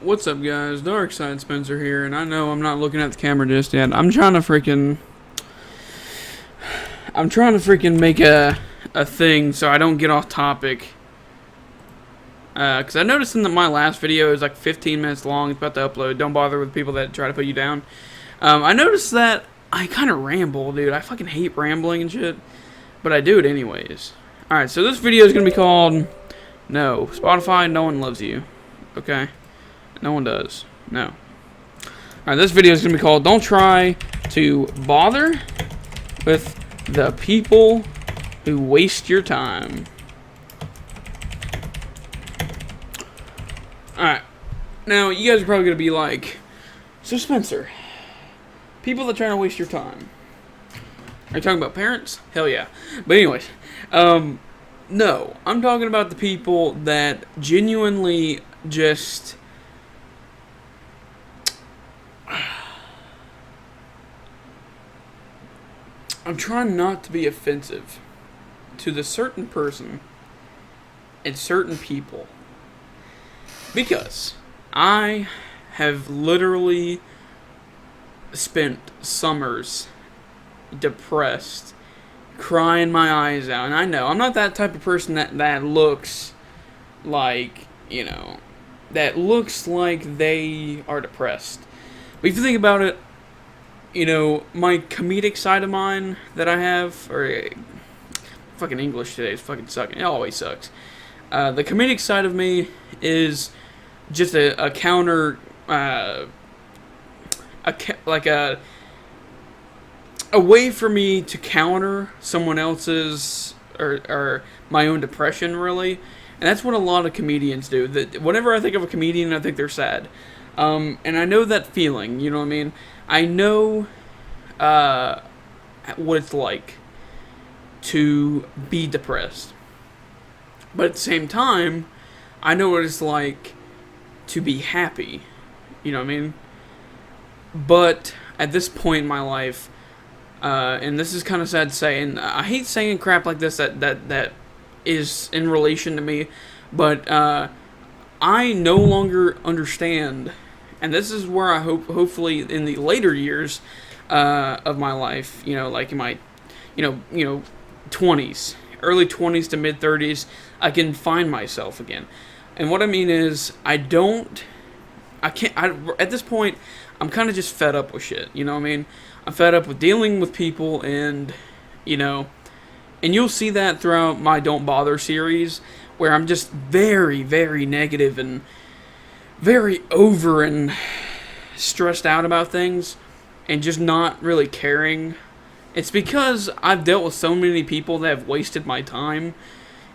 What's up, guys? Darkside Spencer here, and I know I'm not looking at the camera just yet. I'm trying to freaking make a thing so I don't get off topic. Cause I noticed in my last video it was like 15 minutes long. It's about to upload. Don't bother with people that try to put you down. I noticed that I kind of ramble, dude. I fucking hate rambling and shit, but I do it anyways. All right, so this video is gonna be called "No Spotify, No One Loves You." Okay. No one does. No. Alright, this video is going to be called Don't Try to Bother with the People Who Waste Your Time. Alright. Now, you guys are probably going to be like, so Spencer, people that try to waste your time. Are you talking about parents? Hell yeah. But anyways, no. I'm talking about the people that genuinely just... I'm trying not to be offensive to the certain person and certain people because I have literally spent summers depressed, crying my eyes out. And I know I'm not that type of person that looks like, that looks like they are depressed. But if you think about it, my comedic side of mine that I have, or fucking English today is fucking sucking. It always sucks. The comedic side of me is just a counter, like a way for me to counter someone else's or my own depression, really. And that's what a lot of comedians do. That whenever I think of a comedian, I think they're sad. And I know that feeling. You know what I mean? I know what it's like to be depressed. But at the same time, I know what it's like to be happy. You know what I mean? But at this point in my life, and this is kind of sad to say, and I hate saying crap like this that is in relation to me, but I no longer understand. And this is where I hopefully, in the later years of my life, like in my, 20s, early 20s to mid 30s, I can find myself again. And what I mean is, at this point, I'm kind of just fed up with shit. You know what I mean? I'm fed up with dealing with people, and you'll see that throughout my Don't Bother series, where I'm just very, very negative and very over and stressed out about things and just not really caring. It's because I've dealt with so many people that have wasted my time,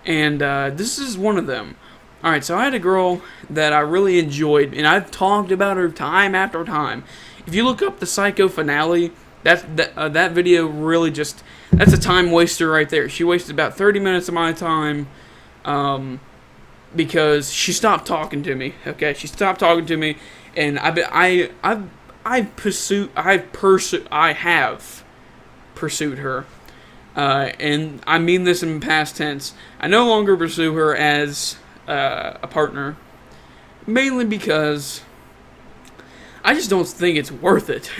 and this is one of them. Alright, so I had a girl that I really enjoyed, and I've talked about her time after time. If you look up the Psycho finale, that video really just, that's a time waster right there. She wasted about 30 minutes of my time, because she stopped talking to me. Okay, she stopped talking to me, and I have pursued her, and I mean this in past tense. I no longer pursue her as a partner, mainly because I just don't think it's worth it.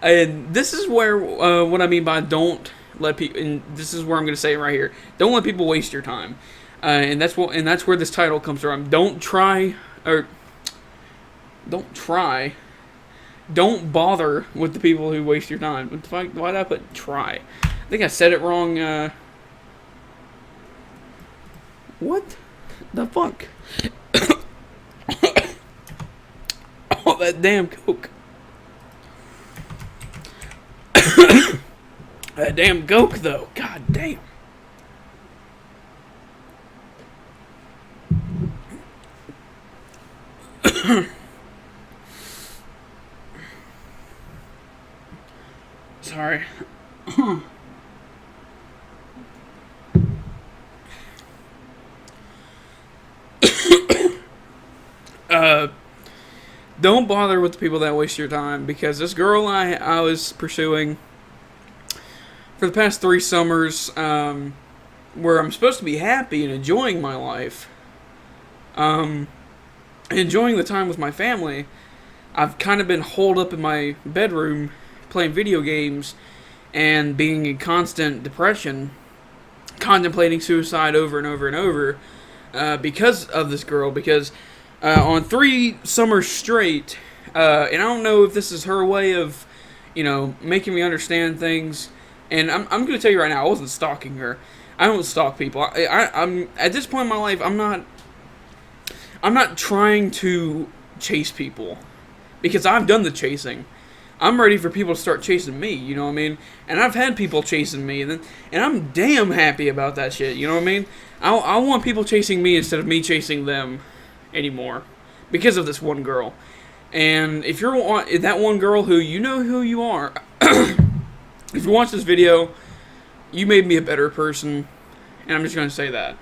And this is where what I mean by don't let people. And this is where I'm going to say it right here. Don't let people waste your time. And that's where this title comes from. Don't bother with the people who waste your time. What the fuck? Why did I put try? I think I said it wrong. What the fuck? Oh, that damn Coke. That damn Coke, though. God damn. Sorry. Don't bother with the people that waste your time, because this girl I was pursuing for the past 3 summers, where I'm supposed to be happy and enjoying my life, enjoying the time with my family, I've kind of been holed up in my bedroom playing video games and being in constant depression, contemplating suicide over and over and over because of this girl. Because on 3 summers straight, and I don't know if this is her way of, making me understand things. And I'm going to tell you right now, I wasn't stalking her. I don't stalk people. I'm at this point in my life, I'm not trying to chase people, because I've done the chasing. I'm ready for people to start chasing me, you know what I mean? And I've had people chasing me, and I'm damn happy about that shit, you know what I mean? I want people chasing me instead of me chasing them anymore, because of this one girl. And if you're that one girl who you know who you are, if you watch this video, you made me a better person, and I'm just going to say that.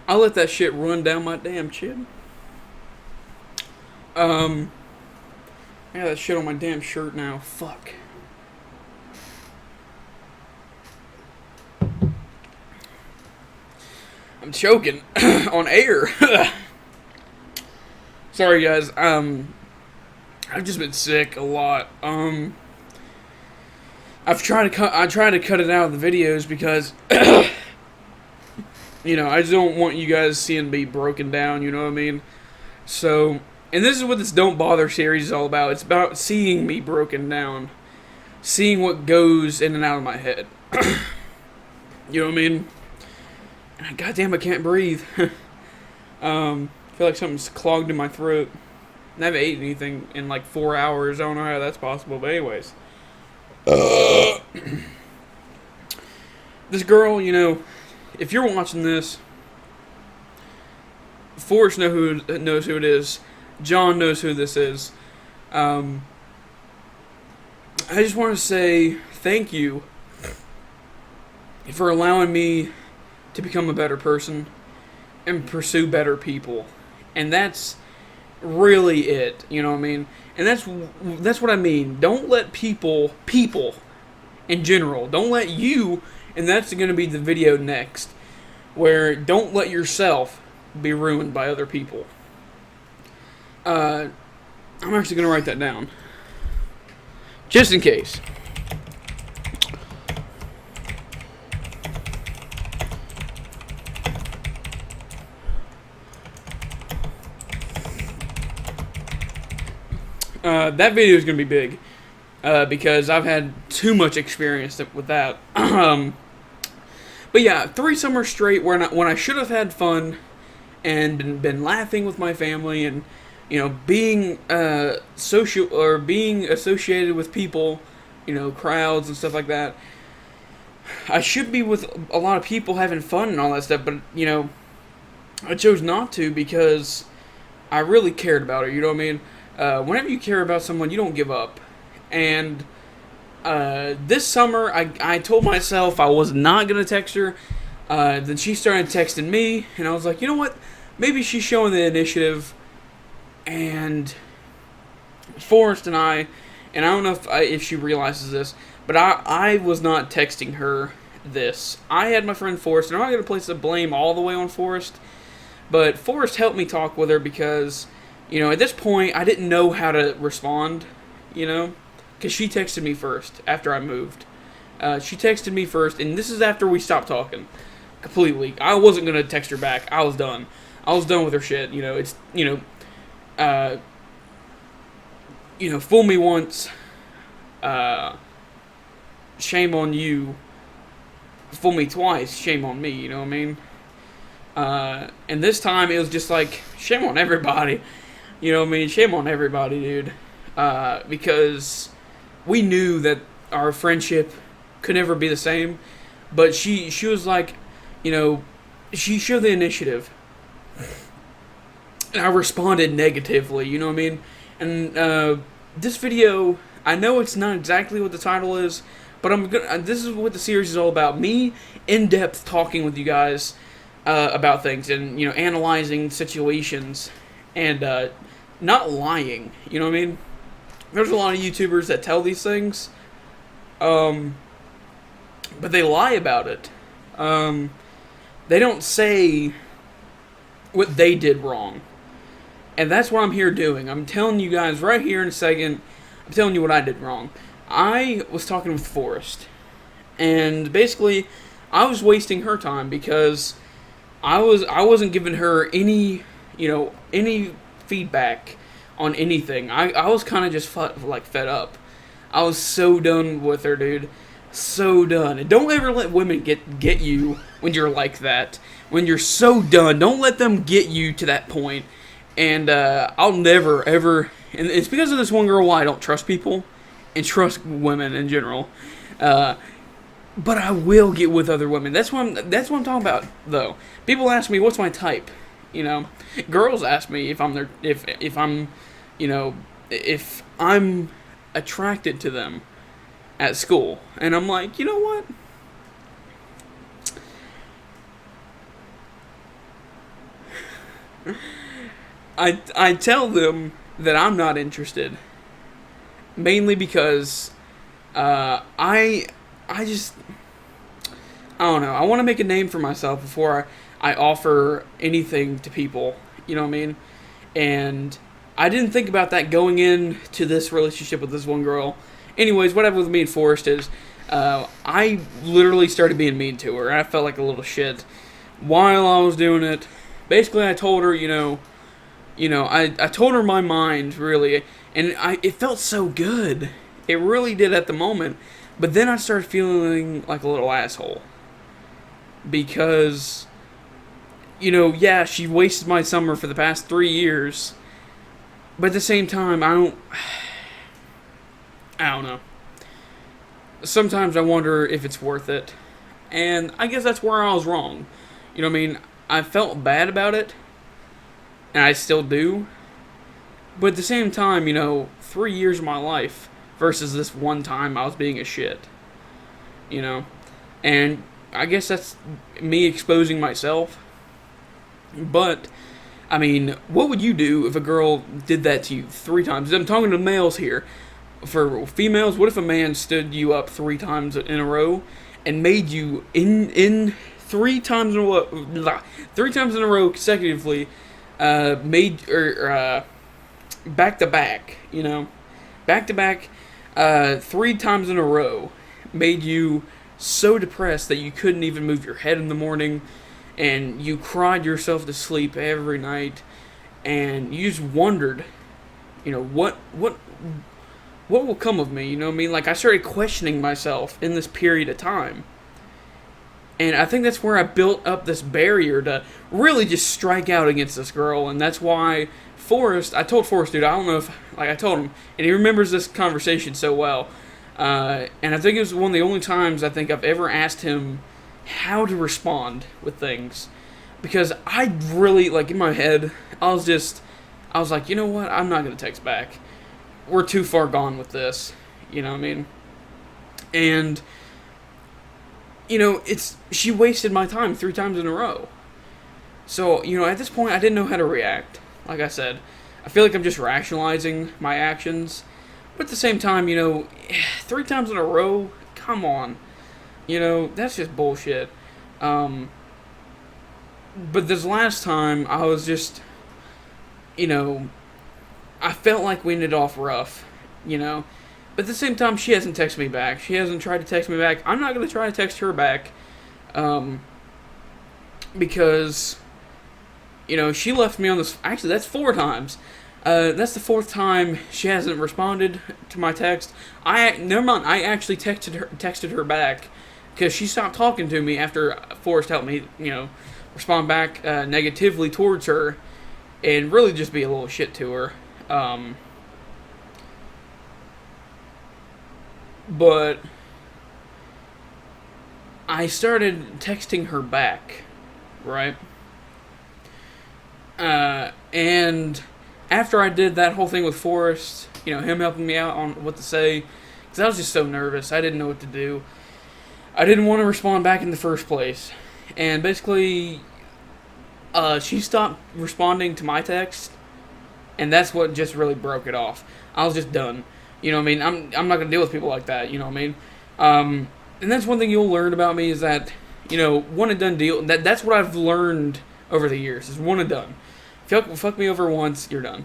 I let that shit run down my damn chin. I got that shit on my damn shirt now. Fuck. I'm choking on air. Sorry, guys. I've just been sick a lot. I try to cut it out of the videos because I just don't want you guys seeing me broken down, you know what I mean? So, and this is what this Don't Bother series is all about. It's about seeing me broken down. Seeing what goes in and out of my head. You know what I mean? And goddamn, I can't breathe. I feel like something's clogged in my throat. I haven't ate anything in like 4 hours. I don't know how that's possible, but anyways. This girl, if you're watching this, Forrest knows who it is. John knows who this is. I just want to say thank you for allowing me to become a better person and pursue better people. And that's really it, you know what I mean? And that's what I mean. Don't let people in general, don't let you, and that's going to be the video next, where don't let yourself be ruined by other people. I'm actually going to write that down, just in case. That video is going to be big, because I've had too much experience with that. But yeah, 3 summers straight when I should have had fun and been laughing with my family and being social or being associated with people, crowds and stuff like that. I should be with a lot of people having fun and all that stuff, but I chose not to because I really cared about her. You know what I mean? Whenever you care about someone, you don't give up. And this summer, I told myself I was not going to text her. Then she started texting me, and I was like, you know what? Maybe she's showing the initiative. And Forrest and I don't know if she realizes this, but I was not texting her this. I had my friend Forrest, and I'm not going to place the blame all the way on Forrest, but Forrest helped me talk with her because at this point, I didn't know how to respond, because she texted me first after I moved. She texted me first, and this is after we stopped talking completely. I wasn't going to text her back. I was done. I was done with her shit. It's, fool me once, shame on you. Fool me twice, shame on me, you know what I mean? And this time, it was just like, shame on everybody. You know what I mean? Shame on everybody, dude. Because we knew that our friendship could never be the same. But she was like, she showed the initiative. And I responded negatively, you know what I mean? And this video, I know it's not exactly what the title is, but this is what the series is all about. Me, in-depth talking with you guys about things and, analyzing situations and not lying, you know what I mean? There's a lot of YouTubers that tell these things, But they lie about it. They don't say what they did wrong. And that's what I'm here doing. I'm telling you guys right here in a second, I'm telling you what I did wrong. I was talking with Forrest. And basically, I was wasting her time because I wasn't giving her any, any feedback on anything. I was kind of just fed up. I was so done with her, dude. So done. And don't ever let women get you when you're like that. When you're so done, don't let them get you to that point. And I'll never, ever... And it's because of this one girl why I don't trust people. And trust women in general. But I will get with other women. That's what I'm talking about, though. People ask me, what's my type? Girls ask me if I'm attracted to them at school. And I'm like, you know what? I tell them that I'm not interested. Mainly because I don't know. I want to make a name for myself before I offer anything to people. You know what I mean? And I didn't think about that going into this relationship with this one girl. Anyways, what happened with me and Forrest is I literally started being mean to her. I felt like a little shit while I was doing it. Basically, I told her, I told her my mind, really. And it felt so good. It really did at the moment. But then I started feeling like a little asshole. Because, yeah, she wasted my summer for the past 3 years. But at the same time, I don't know. Sometimes I wonder if it's worth it. And I guess that's where I was wrong. You know what I mean? I felt bad about it. And I still do. But at the same time, 3 years of my life versus this one time I was being a shit. And I guess that's me exposing myself. But, I mean, what would you do if a girl did that to you 3 times? I'm talking to males here. For females, what if a man stood you up 3 times in a row and made you in 3 times in a row, 3 times in a row consecutively, back to back, back to back, 3 times in a row, made you so depressed that you couldn't even move your head in the morning, and you cried yourself to sleep every night, and you just wondered, what will come of me, you know what I mean? Like, I started questioning myself in this period of time. And I think that's where I built up this barrier to really just strike out against this girl. And that's why I told Forrest, dude, I don't know if, I told him, and he remembers this conversation so well. And I think it was one of the only times I think I've ever asked him how to respond with things. Because I really, in my head, I was like, you know what, I'm not going to text back. We're too far gone with this. You know what I mean? And... she wasted my time 3 times in a row. So, at this point, I didn't know how to react. Like I said, I feel like I'm just rationalizing my actions. But at the same time, 3 times in a row, come on. That's just bullshit. But this last time, I was just, I felt like we ended off rough, But at the same time, she hasn't texted me back. She hasn't tried to text me back. I'm not going to try to text her back. Because, she left me on this... Actually, that's 4 times. That's the 4th time she hasn't responded to my text. Never mind, I actually texted her back. Because she stopped talking to me after Forrest helped me, respond back negatively towards her. And really just be a little shit to her. But I started texting her back, right? And after I did that whole thing with Forrest, him helping me out on what to say, because I was just so nervous, I didn't know what to do. I didn't want to respond back in the first place. And basically, she stopped responding to my text, and that's what just really broke it off. I was just done. You know what I mean? I'm not going to deal with people like that, you know what I mean? And that's one thing you'll learn about me is that, one and done deal. That's what I've learned over the years is one and done. Fuck me over once, you're done.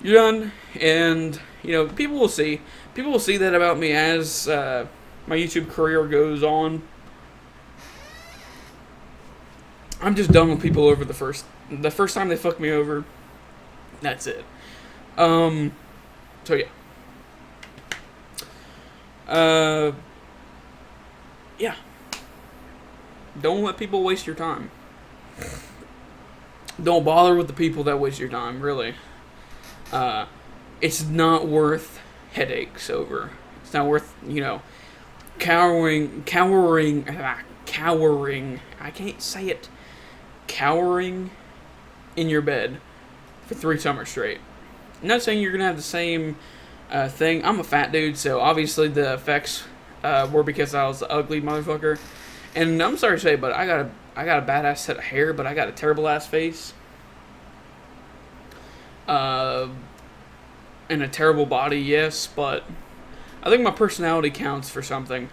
You're done, and people will see. People will see that about me as my YouTube career goes on. I'm just done with people over the first time they fuck me over. That's it. So yeah. Yeah. Don't let people waste your time. Don't bother with the people that waste your time, really. It's not worth headaches over. It's not worth, cowering, I can't say it. Cowering in your bed for 3 summers straight. I'm not saying you're going to have the same thing. I'm a fat dude, so obviously the effects were because I was an ugly motherfucker. And I'm sorry to say, but I got a badass set of hair, but I got a terrible ass face. And a terrible body, yes, but I think my personality counts for something.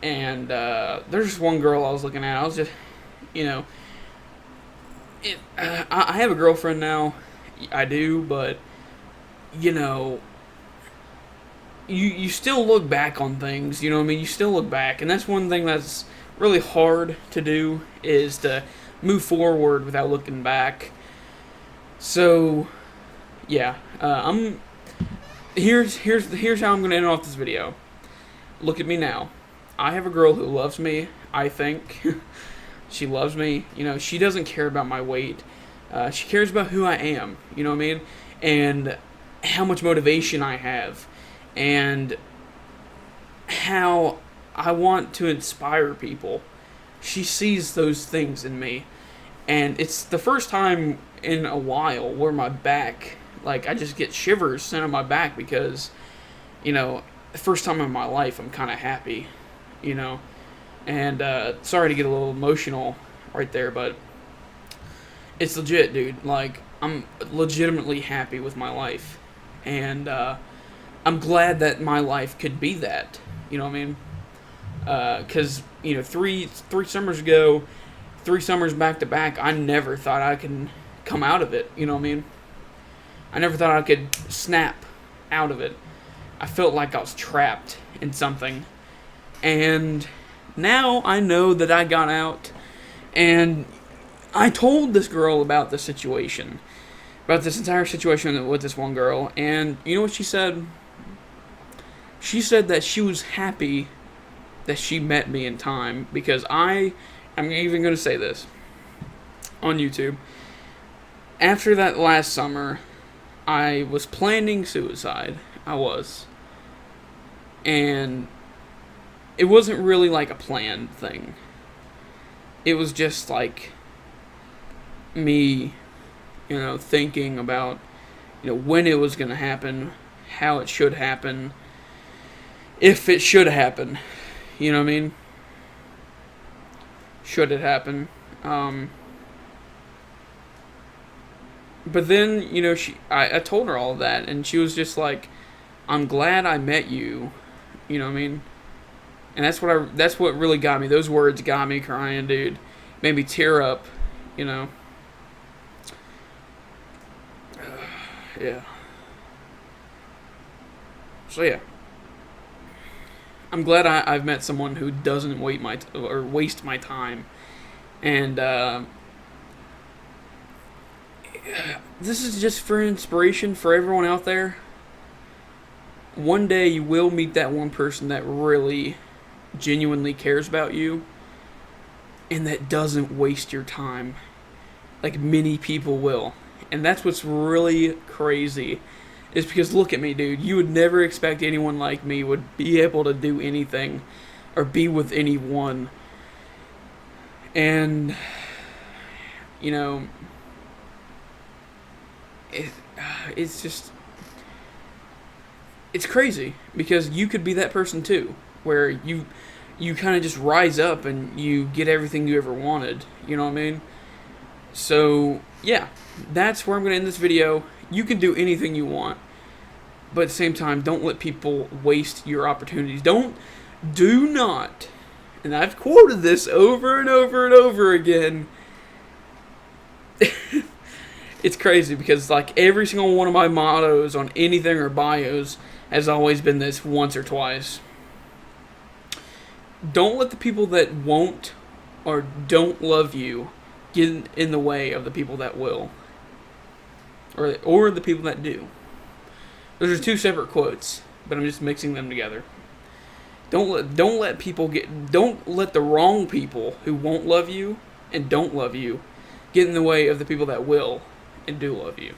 And there's just one girl I was looking at. I was just, I have a girlfriend now. I do, but you still look back on things. You know what I mean? You still look back, and that's one thing that's really hard to do is to move forward without looking back. So, yeah, here's how I'm gonna end off this video. Look at me now. I have a girl who loves me. I think she loves me. She doesn't care about my weight. She cares about who I am. You know what I mean? And how much motivation I have, and how I want to inspire people. She sees those things in me, and it's the first time in a while where my back, like, I just get shivers sent on my back because, the first time in my life I'm kind of happy, and sorry to get a little emotional right there, but it's legit, dude. Like, I'm legitimately happy with my life, and I'm glad that my life could be that, you know what I mean? Because, 3 summers ago, 3 summers back to back, I never thought I could come out of it, you know what I mean? I never thought I could snap out of it. I felt like I was trapped in something. And now I know that I got out, and I told this girl about the situation, about this entire situation with this one girl, and you know what she said? She said that she was happy that she met me in time, because I'm even going to say this on YouTube. After that last summer, I was planning suicide. I was. And it wasn't really like a planned thing. It was just like me, thinking about, when it was going to happen, how it should happen, if it should happen. You know what I mean? Should it happen? But then, I told her all of that, and she was just like, I'm glad I met you. You know what I mean? And that's what really got me. Those words got me crying, dude. Made me tear up, Yeah. So yeah. I'm glad I've met someone who doesn't waste my time. And this is just for inspiration for everyone out there. One day you will meet that one person that really genuinely cares about you and that doesn't waste your time like many people will. And that's what's really crazy, is because look at me, dude. You would never expect anyone like me would be able to do anything or be with anyone. And it's just, it's crazy because you could be that person too, where you kind of just rise up and you get everything you ever wanted. You know what I mean? So yeah, that's where I'm going to end this video. You can do anything you want, but at the same time, don't let people waste your opportunities. Don't do not, and I've quoted this over and over and over again. It's crazy because like every single one of my mottos on anything or bios has always been this once or twice. Don't let the people that won't or don't love you get in the way of the people that will. Or the people that do. Those are two separate quotes, but I'm just mixing them together. Don't let the wrong people who won't love you and don't love you get in the way of the people that will and do love you.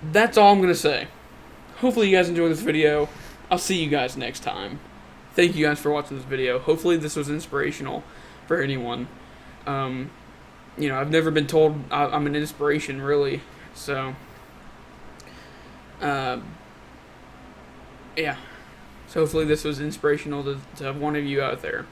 That's all I'm going to say. Hopefully you guys enjoyed this video. I'll see you guys next time. Thank you guys for watching this video. Hopefully this was inspirational for anyone. I've never been told I'm an inspiration, really. So, yeah. So hopefully this was inspirational to one of you out there.